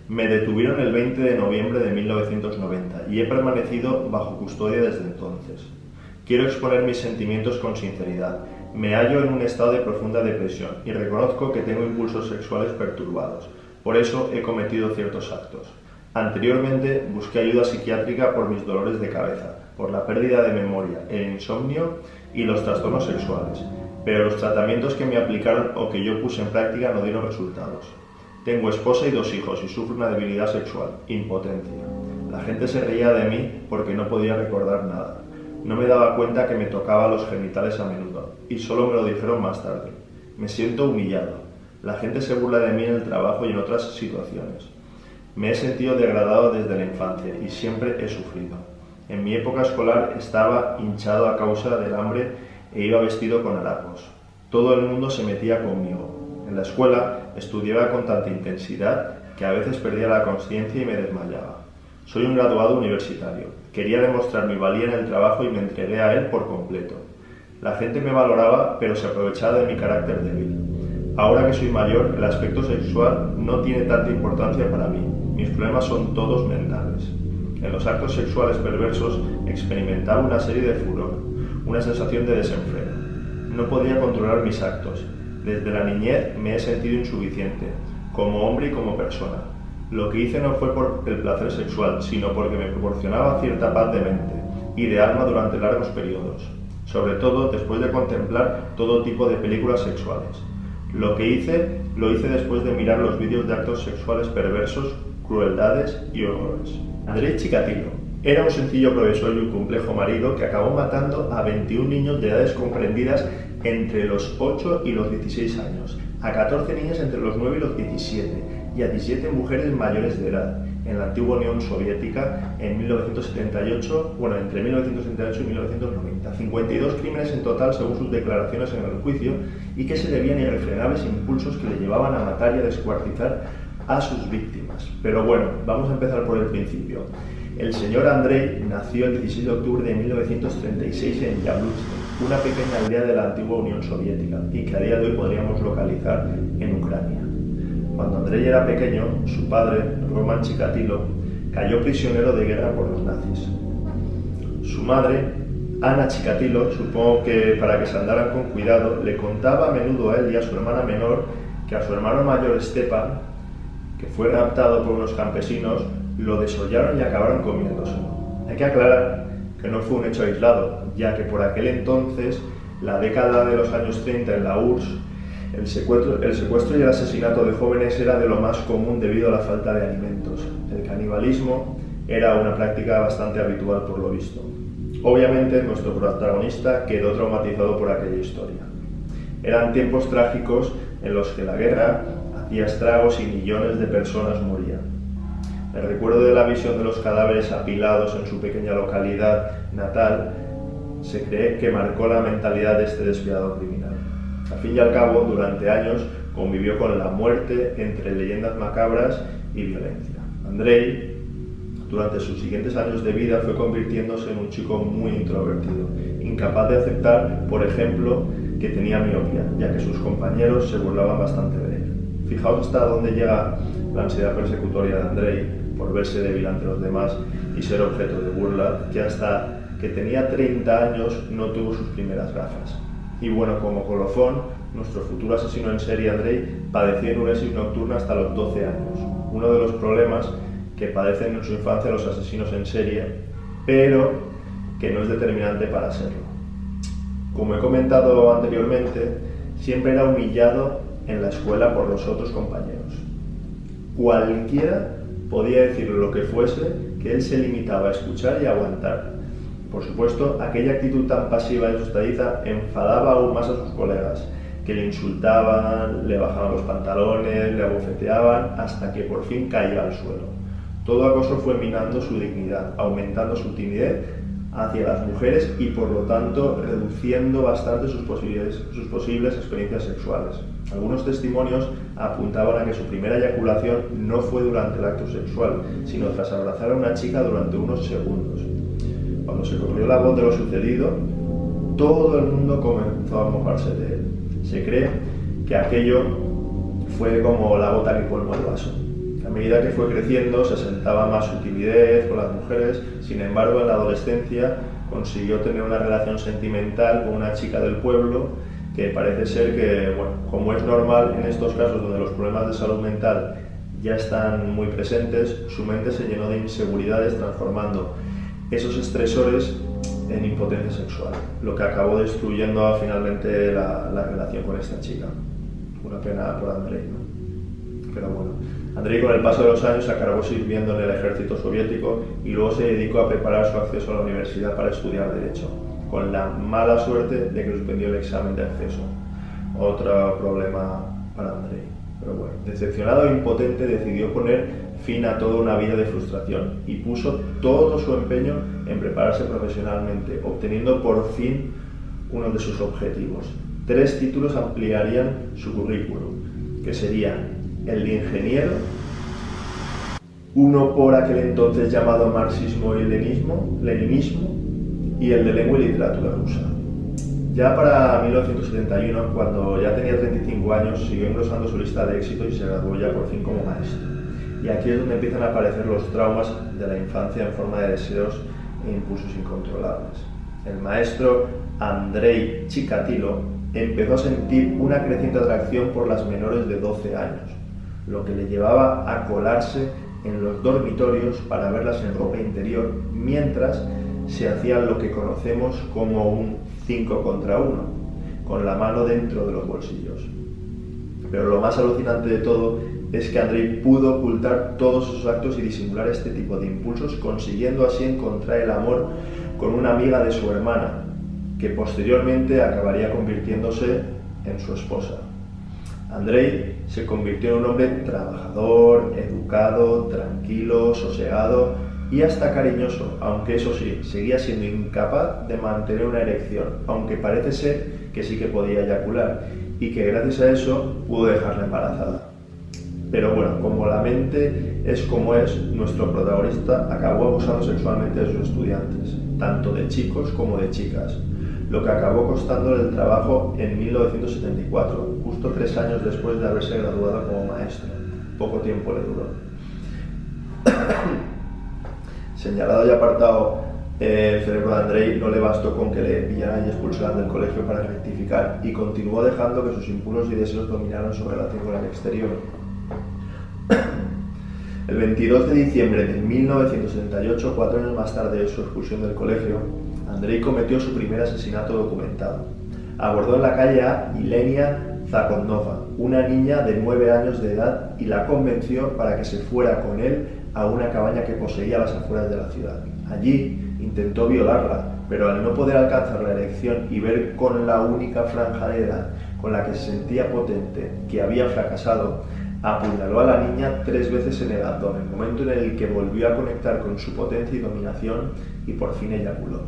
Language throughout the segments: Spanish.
Me detuvieron el 20 de noviembre de 1990 y he permanecido bajo custodia desde entonces. Quiero exponer mis sentimientos con sinceridad. Me hallo en un estado de profunda depresión y reconozco que tengo impulsos sexuales perturbados. Por eso he cometido ciertos actos. Anteriormente busqué ayuda psiquiátrica por mis dolores de cabeza, por la pérdida de memoria, el insomnio y los trastornos sexuales, pero los tratamientos que me aplicaron o que yo puse en práctica no dieron resultados. Tengo esposa y 2 hijos y sufro una debilidad sexual, impotencia. La gente se reía de mí porque no podía recordar nada. No me daba cuenta que me tocaba los genitales a menudo y solo me lo dijeron más tarde. Me siento humillado. La gente se burla de mí en el trabajo y en otras situaciones. Me he sentido degradado desde la infancia y siempre he sufrido. En mi época escolar estaba hinchado a causa del hambre e iba vestido con harapos. Todo el mundo se metía conmigo. En la escuela estudiaba con tanta intensidad que a veces perdía la consciencia y me desmayaba. Soy un graduado universitario. Quería demostrar mi valía en el trabajo y me entregué a él por completo. La gente me valoraba, pero se aprovechaba de mi carácter débil. Ahora que soy mayor, el aspecto sexual no tiene tanta importancia para mí. Mis problemas son todos mentales. En los actos sexuales perversos experimentaba una serie de furor, una sensación de desenfreno. No podía controlar mis actos. Desde la niñez me he sentido insuficiente, como hombre y como persona. Lo que hice no fue por el placer sexual, sino porque me proporcionaba cierta paz de mente y de alma durante largos periodos, sobre todo después de contemplar todo tipo de películas sexuales. Lo hice después de mirar los vídeos de actos sexuales perversos, crueldades y horrores. Andrei Chikatilo era un sencillo profesor y un complejo marido que acabó matando a 21 niños de edades comprendidas entre los 8 y los 16 años, a 14 niñas entre los 9 y los 17 y a 17 mujeres mayores de edad en la antigua Unión Soviética entre 1978 y 1990. 52 crímenes en total según sus declaraciones en el juicio y que se debían a irrefrenables impulsos que le llevaban a matar y a descuartizar a sus víctimas. Pero bueno, vamos a empezar por el principio. El señor Andrei nació el 16 de octubre de 1936 en Yablutsk, una pequeña aldea de la antigua Unión Soviética y que a día de hoy podríamos localizar en Ucrania. Cuando Andrei era pequeño, su padre, Roman Chikatilo, cayó prisionero de guerra por los nazis. Su madre, Anna Chikatilo, supongo que para que se andaran con cuidado, le contaba a menudo a él y a su hermana menor que a su hermano mayor Stepan, que fue raptado por unos campesinos, lo desollaron y acabaron comiéndoselo. Hay que aclarar que no fue un hecho aislado, ya que por aquel entonces, la década de los años 30 en la URSS, el secuestro y el asesinato de jóvenes era de lo más común debido a la falta de alimentos. El canibalismo era una práctica bastante habitual por lo visto. Obviamente nuestro protagonista quedó traumatizado por aquella historia. Eran tiempos trágicos en los que la guerra hacía estragos y millones de personas morían. El recuerdo de la visión de los cadáveres apilados en su pequeña localidad natal se cree que marcó la mentalidad de este despiadado criminal. Al fin y al cabo, durante años convivió con la muerte entre leyendas macabras y violencia. Andrei, durante sus siguientes años de vida, fue convirtiéndose en un chico muy introvertido, incapaz de aceptar, por ejemplo, que tenía miopía, ya que sus compañeros se burlaban bastante de él. Fijaos hasta dónde llega la ansiedad persecutoria de Andrei por verse débil ante los demás y ser objeto de burla, que hasta que tenía 30 años no tuvo sus primeras gafas. Y bueno, como colofón, nuestro futuro asesino en serie, Andrei, padeció enuresis nocturna hasta los 12 años, uno de los problemas que padecen en su infancia los asesinos en serie, pero que no es determinante para serlo. Como he comentado anteriormente, siempre era humillado en la escuela por los otros compañeros. Cualquiera podía decirle lo que fuese, que él se limitaba a escuchar y a aguantar. Por supuesto, aquella actitud tan pasiva y asustadiza enfadaba aún más a sus colegas, que le insultaban, le bajaban los pantalones, le abofeteaban, hasta que por fin caía al suelo. Todo acoso fue minando su dignidad, aumentando su timidez hacia las mujeres y por lo tanto reduciendo bastante sus posibles experiencias sexuales. Algunos testimonios apuntaban a que su primera eyaculación no fue durante el acto sexual, sino tras abrazar a una chica durante unos segundos. Cuando se corrió la voz de lo sucedido, todo el mundo comenzó a mofarse de él. Se cree que aquello fue como la gota que colmó el vaso. A medida que fue creciendo se asentaba más su timidez con las mujeres, sin embargo en la adolescencia consiguió tener una relación sentimental con una chica del pueblo que parece ser que, bueno, como es normal en estos casos donde los problemas de salud mental ya están muy presentes, su mente se llenó de inseguridades transformando esos estresores en impotencia sexual, lo que acabó destruyendo finalmente la relación con esta chica. Una pena por Andrei, ¿no? Pero bueno, Andrei con el paso de los años acabó sirviendo en el ejército soviético y luego se dedicó a preparar su acceso a la universidad para estudiar Derecho, con la mala suerte de que suspendió el examen de acceso. Otro problema para Andrei. Pero bueno, decepcionado e impotente decidió poner fin a toda una vida de frustración y puso todo su empeño en prepararse profesionalmente, obteniendo por fin uno de sus objetivos. 3 títulos ampliarían su currículum, que serían el de ingeniero, uno por aquel entonces llamado marxismo y leninismo, y el de lengua y literatura rusa. Ya para 1971, cuando ya tenía 35 años, siguió engrosando su lista de éxitos y se graduó ya por fin como maestro. Y aquí es donde empiezan a aparecer los traumas de la infancia en forma de deseos e impulsos incontrolables. El maestro Andrei Chikatilo empezó a sentir una creciente atracción por las menores de 12 años, lo que le llevaba a colarse en los dormitorios para verlas en ropa interior, mientras se hacían lo que conocemos como un 5 contra 1, con la mano dentro de los bolsillos. Pero lo más alucinante de todo es que Andrei pudo ocultar todos sus actos y disimular este tipo de impulsos, consiguiendo así encontrar el amor con una amiga de su hermana, que posteriormente acabaría convirtiéndose en su esposa. Andrei se convirtió en un hombre trabajador, educado, tranquilo, sosegado y hasta cariñoso, aunque eso sí, seguía siendo incapaz de mantener una erección, aunque parece ser que sí que podía eyacular y que gracias a eso pudo dejarla embarazada. Pero bueno, como la mente es como es, nuestro protagonista acabó abusando sexualmente de sus estudiantes, tanto de chicos como de chicas, lo que acabó costándole el trabajo en 1974, justo 3 años después de haberse graduado como maestro. Poco tiempo le duró. Señalado y apartado el cerebro de Andrei, no le bastó con que le pillaran y expulsaran del colegio para rectificar, y continuó dejando que sus impulsos y deseos dominaran su relación con el exterior. El 22 de diciembre de 1978, 4 años más tarde de su expulsión del colegio, Andrei cometió su primer asesinato documentado. Abordó en la calle a Ilenia Zakotnova, una niña de 9 años de edad, y la convenció para que se fuera con él a una cabaña que poseía a las afueras de la ciudad. Allí intentó violarla, pero al no poder alcanzar la erección y ver con la única franja de edad con la que se sentía potente que había fracasado, apuñaló a la niña 3 veces en el abdomen, momento en el que volvió a conectar con su potencia y dominación y por fin eyaculó.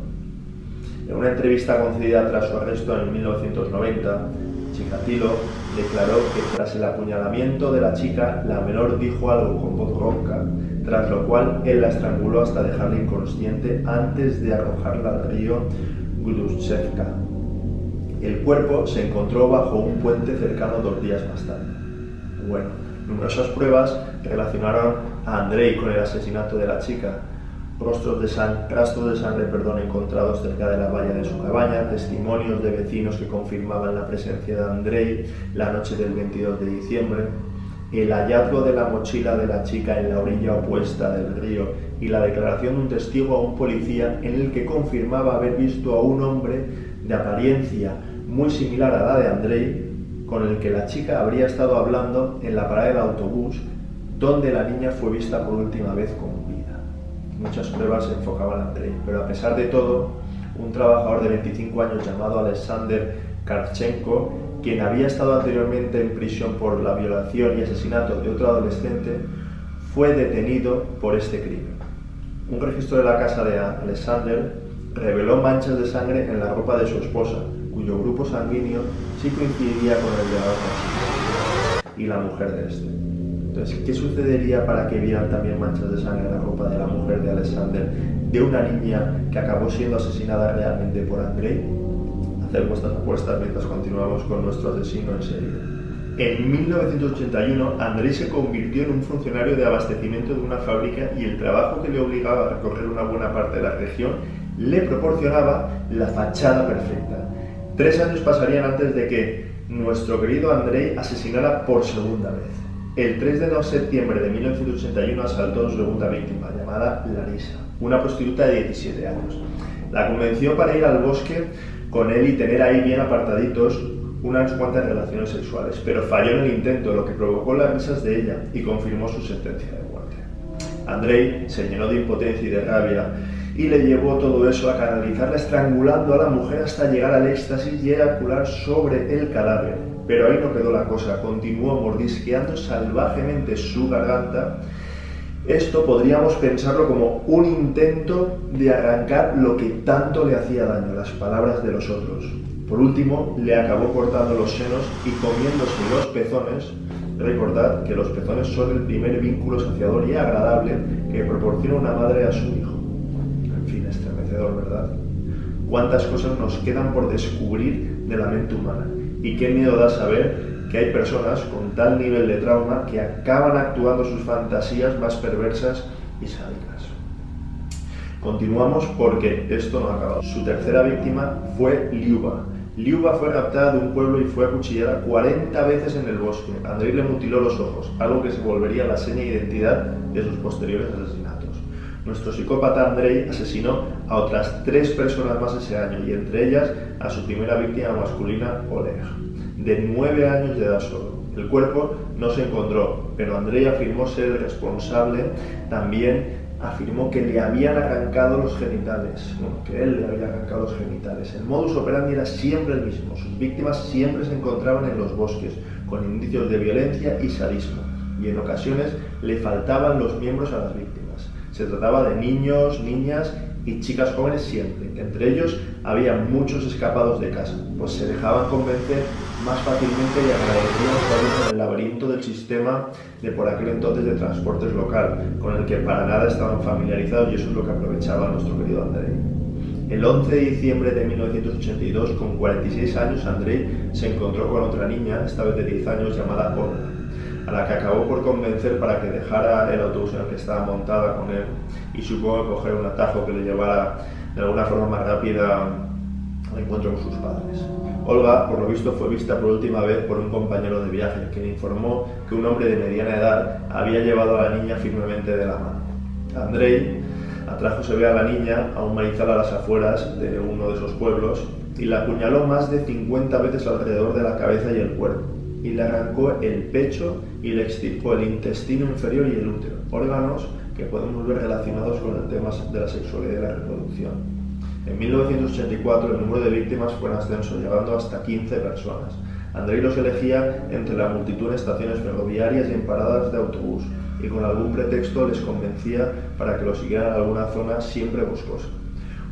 En una entrevista concedida tras su arresto en 1990, Chikatilo declaró que tras el apuñalamiento de la chica, la menor dijo algo con voz ronca, tras lo cual él la estranguló hasta dejarla inconsciente antes de arrojarla al río Grushevka. El cuerpo se encontró bajo un puente cercano 2 días más tarde. Bueno, numerosas pruebas relacionaron a Andrei con el asesinato de la chica. Rastros de sangre encontrados cerca de la valla de su cabaña, testimonios de vecinos que confirmaban la presencia de Andrei la noche del 22 de diciembre, el hallazgo de la mochila de la chica en la orilla opuesta del río y la declaración de un testigo a un policía en el que confirmaba haber visto a un hombre de apariencia muy similar a la de Andrei, con el que la chica habría estado hablando en la parada del autobús donde la niña fue vista por última vez con vida. Muchas pruebas se enfocaban a Andrei, pero a pesar de todo, un trabajador de 25 años llamado Alexander Kravchenko, quien había estado anteriormente en prisión por la violación y asesinato de otro adolescente, fue detenido por este crimen. Un registro de la casa de Alexander reveló manchas de sangre en la ropa de su esposa, cuyo grupo sanguíneo sí coincidía con el de la otra chica y la mujer de este. Entonces, ¿qué sucedería para que vieran también manchas de sangre en la ropa de la mujer de Alexander, de una niña que acabó siendo asesinada realmente por Andrei? Haced vuestras apuestas mientras continuamos con nuestro asesino en serie. En 1981, Andrei se convirtió en un funcionario de abastecimiento de una fábrica y el trabajo que le obligaba a recorrer una buena parte de la región le proporcionaba la fachada perfecta. 3 años pasarían antes de que nuestro querido Andrei asesinara por segunda vez. El 3 de septiembre de 1981 asaltó a su segunda víctima, llamada Larisa, una prostituta de 17 años. La convenció para ir al bosque con él y tener ahí bien apartaditos unas cuantas relaciones sexuales, pero falló en el intento, lo que provocó las risas de ella y confirmó su sentencia de muerte. Andrei se llenó de impotencia y de rabia y le llevó todo eso a canalizarla estrangulando a la mujer hasta llegar al éxtasis y eyacular sobre el cadáver. Pero ahí no quedó la cosa, continuó mordisqueando salvajemente su garganta. Esto podríamos pensarlo como un intento de arrancar lo que tanto le hacía daño, las palabras de los otros. Por último, le acabó cortando los senos y comiéndose los pezones. Recordad que los pezones son el primer vínculo saciador y agradable que proporciona una madre a su hijo. En fin, estremecedor, ¿verdad? ¿Cuántas cosas nos quedan por descubrir de la mente humana? Y qué miedo da saber que hay personas con tal nivel de trauma que acaban actuando sus fantasías más perversas y sádicas. Continuamos porque esto no ha acabado. Su tercera víctima fue Liuba. Liuba fue raptada de un pueblo y fue acuchillada 40 veces en el bosque. Andrei le mutiló los ojos, algo que se volvería la seña de identidad de sus posteriores asesinatos. Nuestro psicópata Andrei asesinó a otras 3 personas más ese año y entre ellas a su primera víctima masculina, Oleg, de 9 años de edad solo. El cuerpo no se encontró, pero Andrei afirmó ser el responsable. También afirmó que le habían arrancado los genitales, que él le había arrancado los genitales. El modus operandi era siempre el mismo. Sus víctimas siempre se encontraban en los bosques, con indicios de violencia y sadismo, y en ocasiones le faltaban los miembros a las víctimas. Se trataba de niños, niñas y chicas jóvenes siempre. Entre ellos había muchos escapados de casa, pues se dejaban convencer más fácilmente y agradecían estar en el laberinto del sistema de por aquel entonces de transportes local, con el que para nada estaban familiarizados, y eso es lo que aprovechaba nuestro querido Andrei. El 11 de diciembre de 1982, con 46 años, Andrei se encontró con otra niña, esta vez de 10 años, llamada Olga, a la que acabó por convencer para que dejara el autobús en el que estaba montada con él y supongo que coger un atajo que le llevara de alguna forma más rápida al encuentro con sus padres. Olga, por lo visto, fue vista por última vez por un compañero de viaje, quien informó que un hombre de mediana edad había llevado a la niña firmemente de la mano. Andrei atrajo, se ve, a la niña a un maizal a las afueras de uno de esos pueblos y la apuñaló más de 50 veces alrededor de la cabeza y el cuerpo, y le arrancó el pecho y le extirpó el intestino inferior y el útero, órganos que podemos ver relacionados con el tema de la sexualidad y la reproducción. En 1984 el número de víctimas fue en ascenso, llegando hasta 15 personas. Andrei los elegía entre la multitud en estaciones ferroviarias y en paradas de autobús, y con algún pretexto les convencía para que lo siguieran a alguna zona siempre boscosa.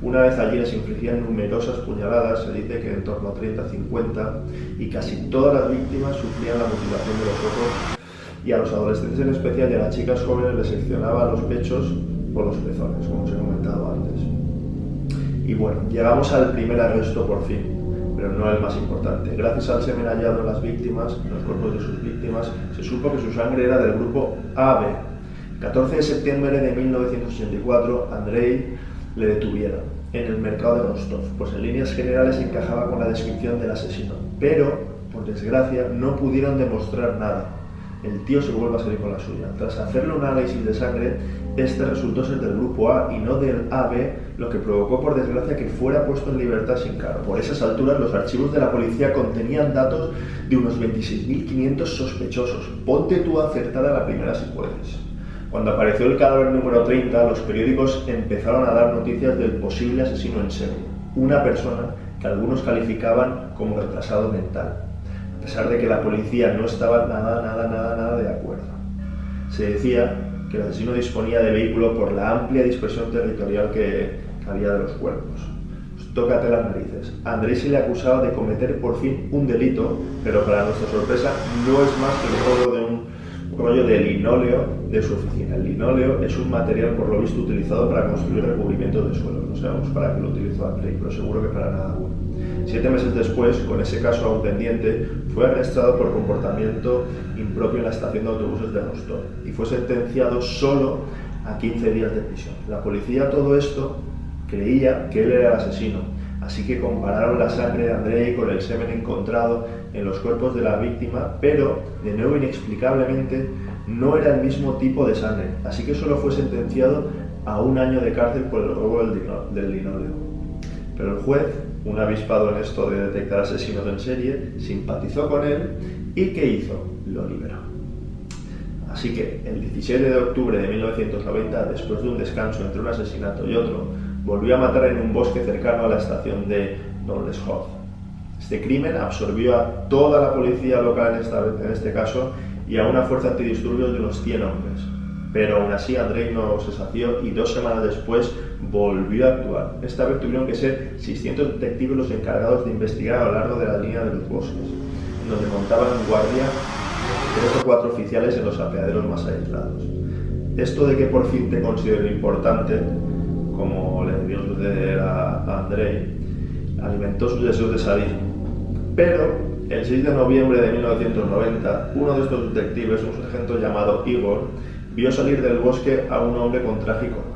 Una vez allí les infligían numerosas puñaladas, se dice que en torno a 30-50, y casi todas las víctimas sufrían la mutilación de los ojos, y a los adolescentes en especial y a las chicas jóvenes les seccionaba los pechos o los pezones, como os he comentado antes. Y bueno, llegamos al primer arresto por fin, pero no el más importante. Gracias al semen hallado en las víctimas, en los cuerpos de sus víctimas, se supo que su sangre era del grupo AB. El 14 de septiembre de 1984, Andrei le detuvieron en el mercado de Rostov, pues en líneas generales encajaba con la descripción del asesino, pero, por desgracia, no pudieron demostrar nada. El tío se vuelve a salir con la suya. Tras hacerle un análisis de sangre, este resultó ser del grupo A y no del AB, lo que provocó, por desgracia, que fuera puesto en libertad sin cargo. Por esas alturas, los archivos de la policía contenían datos de unos 26.500 sospechosos. Ponte tú acertada la primera si puedes. Cuando apareció el cadáver número 30, los periódicos empezaron a dar noticias del posible asesino en serie, una persona que algunos calificaban como retrasado mental, a pesar de que la policía no estaba nada de acuerdo. Se decía que el asesino disponía de vehículo por la amplia dispersión territorial que había de los cuerpos. Pues tócate las narices. A Andrei se le acusaba de cometer por fin un delito, pero para nuestra sorpresa no es más que el robo de rollo de linóleo de su oficina. El linóleo es un material, por lo visto, utilizado para construir recubrimientos de suelos. No sabemos para qué lo utilizó Andrei, pero seguro que para nada bueno. 7 meses después, con ese caso aún pendiente, fue arrestado por comportamiento impropio en la estación de autobuses de Rostov y fue sentenciado solo a 15 días de prisión. La policía, todo esto, creía que él era el asesino, así que compararon la sangre de Andrei con el semen encontrado en los cuerpos de la víctima, pero, de nuevo inexplicablemente, no era el mismo tipo de sangre, así que solo fue sentenciado a 1 año de cárcel por el robo del linóleo. Pero el juez, un avispado en esto de detectar asesinos en serie, simpatizó con él y ¿qué hizo? Lo liberó. Así que el 17 de octubre de 1990, después de un descanso entre un asesinato y otro, volvió a matar en un bosque cercano a la estación de Donleshov. Este crimen absorbió a toda la policía local en este caso y a una fuerza antidisturbios de unos 100 hombres. Pero aún así Andrei no se sació y 2 semanas después volvió a actuar. Esta vez tuvieron que ser 600 detectives los encargados de investigar a lo largo de la línea de los bosques, en donde montaban guardia 3 o 4 oficiales en los apeaderos más aislados. Esto de que por fin te considero importante, como le debió suceder a Andrei, alimentó sus deseos de sadismo. Pero el 6 de noviembre de 1990, uno de estos detectives, un sargento llamado Igor, vio salir del bosque a un hombre con traje y corbata.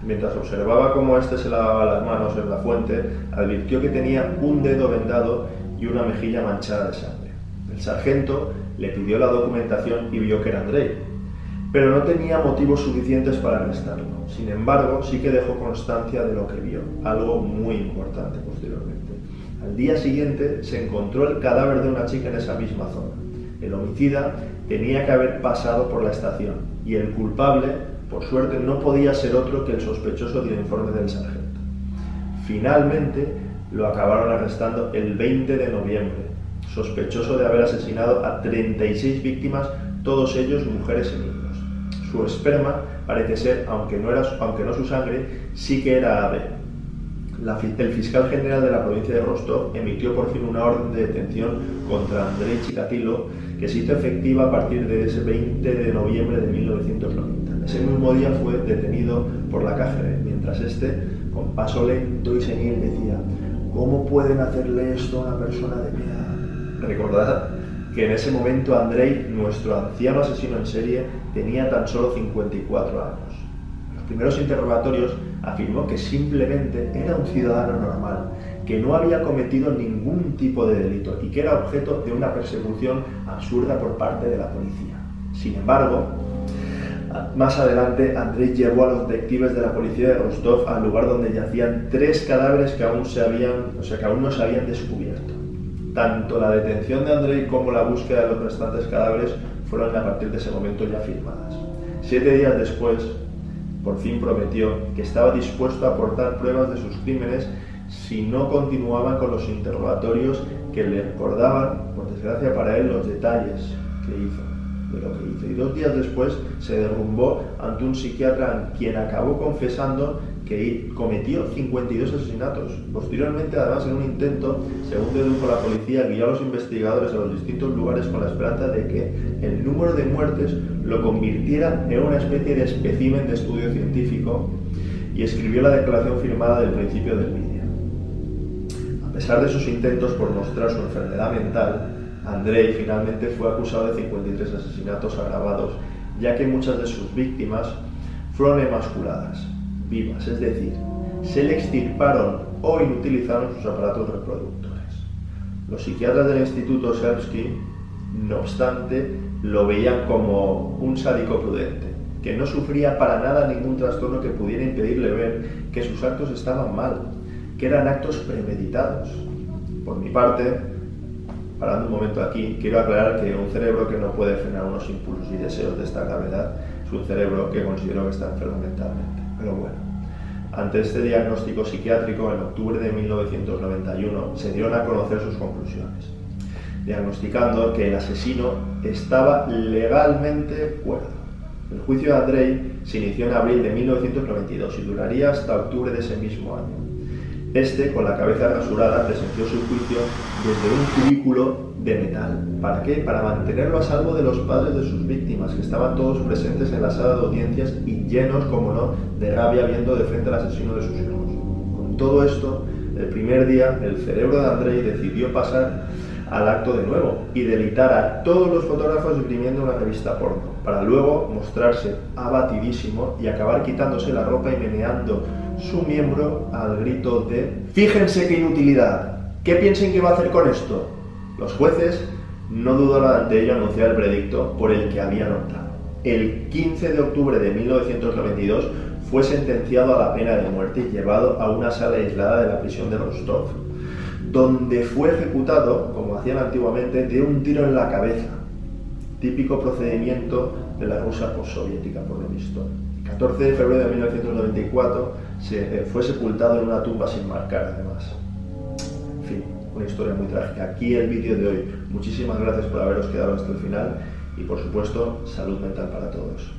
Mientras observaba cómo éste se lavaba las manos en la fuente, advirtió que tenía un dedo vendado y una mejilla manchada de sangre. El sargento le pidió la documentación y vio que era Andrei, pero no tenía motivos suficientes para arrestarlo. Sin embargo, sí que dejó constancia de lo que vio, algo muy importante posteriormente. Al día siguiente se encontró el cadáver de una chica en esa misma zona. El homicida tenía que haber pasado por la estación y el culpable, por suerte, no podía ser otro que el sospechoso del informe del sargento. Finalmente lo acabaron arrestando el 20 de noviembre, sospechoso de haber asesinado a 36 víctimas, todos ellos mujeres y niños. Su esperma parece ser, aunque no su sangre, sí que era ave. El fiscal general de la provincia de Rostov emitió por fin una orden de detención contra Andrei Chikatilo, que se hizo efectiva a partir de ese 20 de noviembre de 1990. Ese mismo día fue detenido por la KGB, mientras este, con paso lento y senil, decía: ¿cómo pueden hacerle esto a una persona de mi edad? Recordad que en ese momento Andrei, nuestro anciano asesino en serie, tenía tan solo 54 años. En los primeros interrogatorios afirmó que simplemente era un ciudadano normal, que no había cometido ningún tipo de delito y que era objeto de una persecución absurda por parte de la policía. Sin embargo, más adelante, Andrei llevó a los detectives de la policía de Rostov al lugar donde yacían 3 cadáveres que aún no se habían descubierto. Tanto la detención de Andrei como la búsqueda de los restantes cadáveres fueron a partir de ese momento ya firmadas. 7 días después, por fin prometió que estaba dispuesto a aportar pruebas de sus crímenes si no continuaban con los interrogatorios que le recordaban, por desgracia para él, los detalles de lo que hizo. Y 2 días después se derrumbó ante un psiquiatra quien acabó confesando que cometió 52 asesinatos. Posteriormente, además, en un intento, según dedujo la policía, guió a los investigadores a los distintos lugares con la esperanza de que el número de muertes lo convirtiera en una especie de espécimen de estudio científico, y escribió la declaración firmada del principio del vídeo. A pesar de sus intentos por mostrar su enfermedad mental, Andrei finalmente fue acusado de 53 asesinatos agravados, ya que muchas de sus víctimas fueron emasculadas, vivas, es decir, se le extirparon o inutilizaron sus aparatos reproductores. Los psiquiatras del Instituto Serbsky, no obstante, lo veían como un sádico prudente, que no sufría para nada ningún trastorno que pudiera impedirle ver que sus actos estaban mal, que eran actos premeditados. Por mi parte, parando un momento aquí, quiero aclarar que un cerebro que no puede frenar unos impulsos y deseos de esta gravedad es un cerebro que considero que está enfermo mentalmente. Pero bueno, ante este diagnóstico psiquiátrico, en octubre de 1991 se dieron a conocer sus conclusiones, diagnosticando que el asesino estaba legalmente cuerdo. El juicio de Andrei se inició en abril de 1992 y duraría hasta octubre de ese mismo año. Este, con la cabeza rasurada, presenció su juicio desde un cubículo de metal. ¿Para qué? Para mantenerlo a salvo de los padres de sus víctimas, que estaban todos presentes en la sala de audiencias y llenos, como no, de rabia viendo de frente al asesino de sus hijos. Con todo esto, el primer día, el cerebro de Andrei decidió pasar al acto de nuevo y delitar a todos los fotógrafos imprimiendo una revista porno, para luego mostrarse abatidísimo y acabar quitándose la ropa y meneando su miembro al grito de «¡Fíjense qué inutilidad! ¿Qué piensen que va a hacer con esto?». Los jueces no dudaron ante ello anunciar el veredicto por el que habían optado. El 15 de octubre de 1992 fue sentenciado a la pena de muerte y llevado a una sala aislada de la prisión de Rostov, donde fue ejecutado, como hacían antiguamente, de un tiro en la cabeza, típico procedimiento de la Rusia postsoviética, por lo visto. El 14 de febrero de 1994 fue sepultado en una tumba sin marcar, además. En fin, una historia muy trágica. Aquí el vídeo de hoy. Muchísimas gracias por haberos quedado hasta el final y, por supuesto, salud mental para todos.